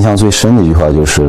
象最深的一句话就是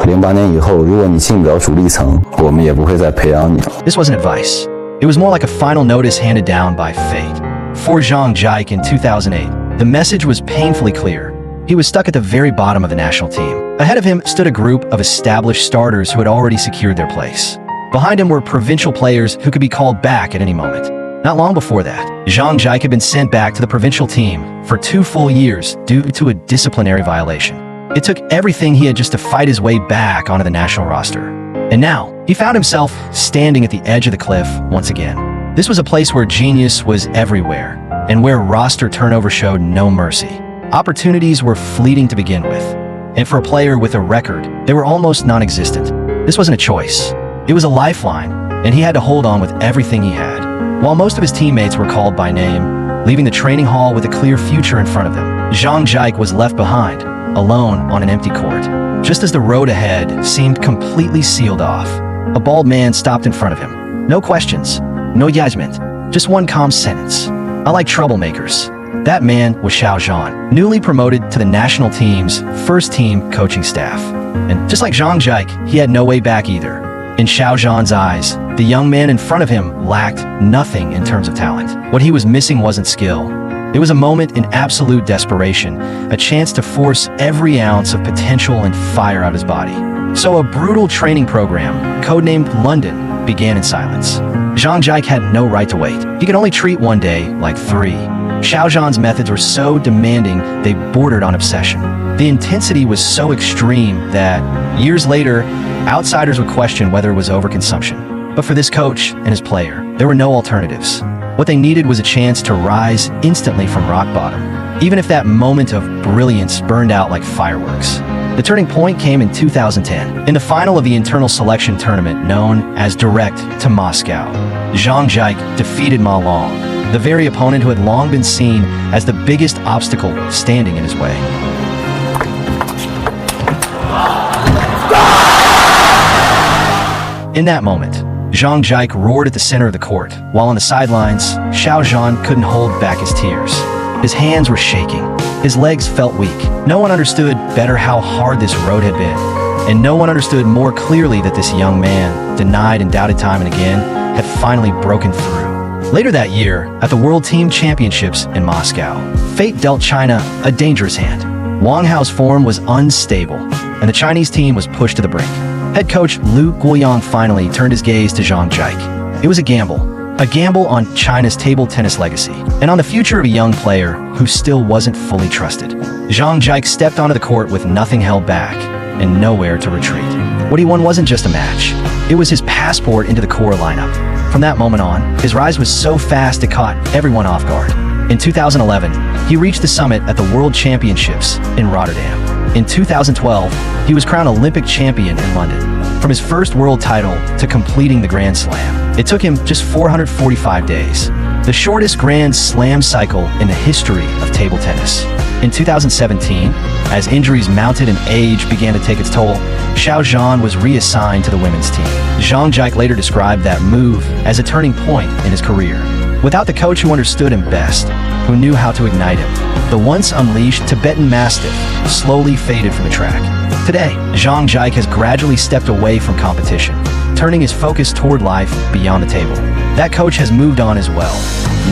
，08年以后，如果你进不了主力层，我们也不会再培养你。This wasn't advice. It was more like a final notice handed down by fate. For Zhang Jike in 2008, the message was painfully clear. He was stuck at the very bottom of the national team. Ahead of him stood a group of established starters who had already secured their place. Behind him were provincial players who could be called back at any moment. Not long before that, Zhang Jike had been sent back to the provincial team for 2 full years due to a disciplinary violation. It took everything he had just to fight his way back onto the national roster. And now, he found himself standing at the edge of the cliff once again. This was a place where genius was everywhere, and where roster turnover showed no mercy. Opportunities were fleeting to begin with, and for a player with a record, they were almost non-existent. This wasn't a choice. It was a lifeline, and he had to hold on with everything he had. While most of his teammates were called by name, leaving the training hall with a clear future in front of them, Zhang Jike was left behind, alone on an empty court. Just as the road ahead seemed completely sealed off, a bald man stopped in front of him. No questions, no judgment, just one calm sentence. I like troublemakers. That man was Zhan, newly promoted to the national team's first-team coaching staff. And just like Zhang Jike, he had no way back either. In Zhan's eyes, the young man in front of him lacked nothing in terms of talent. What he was missing wasn't skill. It was a moment in absolute desperation, a chance to force every ounce of potential and fire out of his body. So a brutal training program, codenamed London, began in silence. Zhang Jike had no right to wait. He could only treat one day like 3. Zhan's methods were so demanding they bordered on obsession. The intensity was so extreme that, years later, outsiders would question whether it was overconsumption. But for this coach and his player, there were no alternatives. What they needed was a chance to rise instantly from rock bottom, even if that moment of brilliance burned out like fireworks. The turning point came in 2010, in the final of the internal selection tournament known as Direct to Moscow. Zhang Jike defeated Ma Long, the very opponent who had long been seen as the biggest obstacle standing in his way. In that moment, Zhang Jike roared at the center of the court, while on the sidelines, Zhan couldn't hold back his tears. His hands were shaking. His legs felt weak. No one understood better how hard this road had been, and no one understood more clearly that this young man, denied and doubted time and again, had finally broken through. Later that year, at the World Team Championships in Moscow, fate dealt China a dangerous hand. Wang Hao's form was unstable, and the Chinese team was pushed to the brink. Head coach Liu Guoyang finally turned his gaze to Zhang Jike. It was a gamble on China's table tennis legacy, and on the future of a young player who still wasn't fully trusted. Zhang Jike stepped onto the court with nothing held back and nowhere to retreat. What he won wasn't just a match, it was his passport into the core lineup. From that moment on, his rise was so fast it caught everyone off guard. In 2011, he reached the summit at the World Championships in Rotterdam. In 2012, he was crowned Olympic champion in London. From his first world title to completing the Grand Slam, it took him just 445 days, the shortest Grand Slam cycle in the history of table tennis. In 2017, as injuries mounted and age began to take its toll, Zhan was reassigned to the women's team. Zhang Jike later described that move as a turning point in his career. Without the coach who understood him best, who knew how to ignite him, the once unleashed Tibetan Mastiff slowly faded from the track. Today, Zhang Jike has gradually stepped away from competition, turning his focus toward life beyond the table. That coach has moved on as well,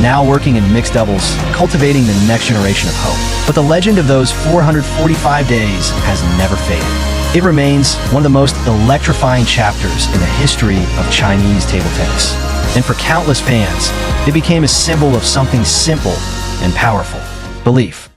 now working in mixed doubles, cultivating the next generation of hope. But the legend of those 445 days has never faded. It remains one of the most electrifying chapters in the history of Chinese table tennis. And for countless fans, it became a symbol of something simple and powerful: belief.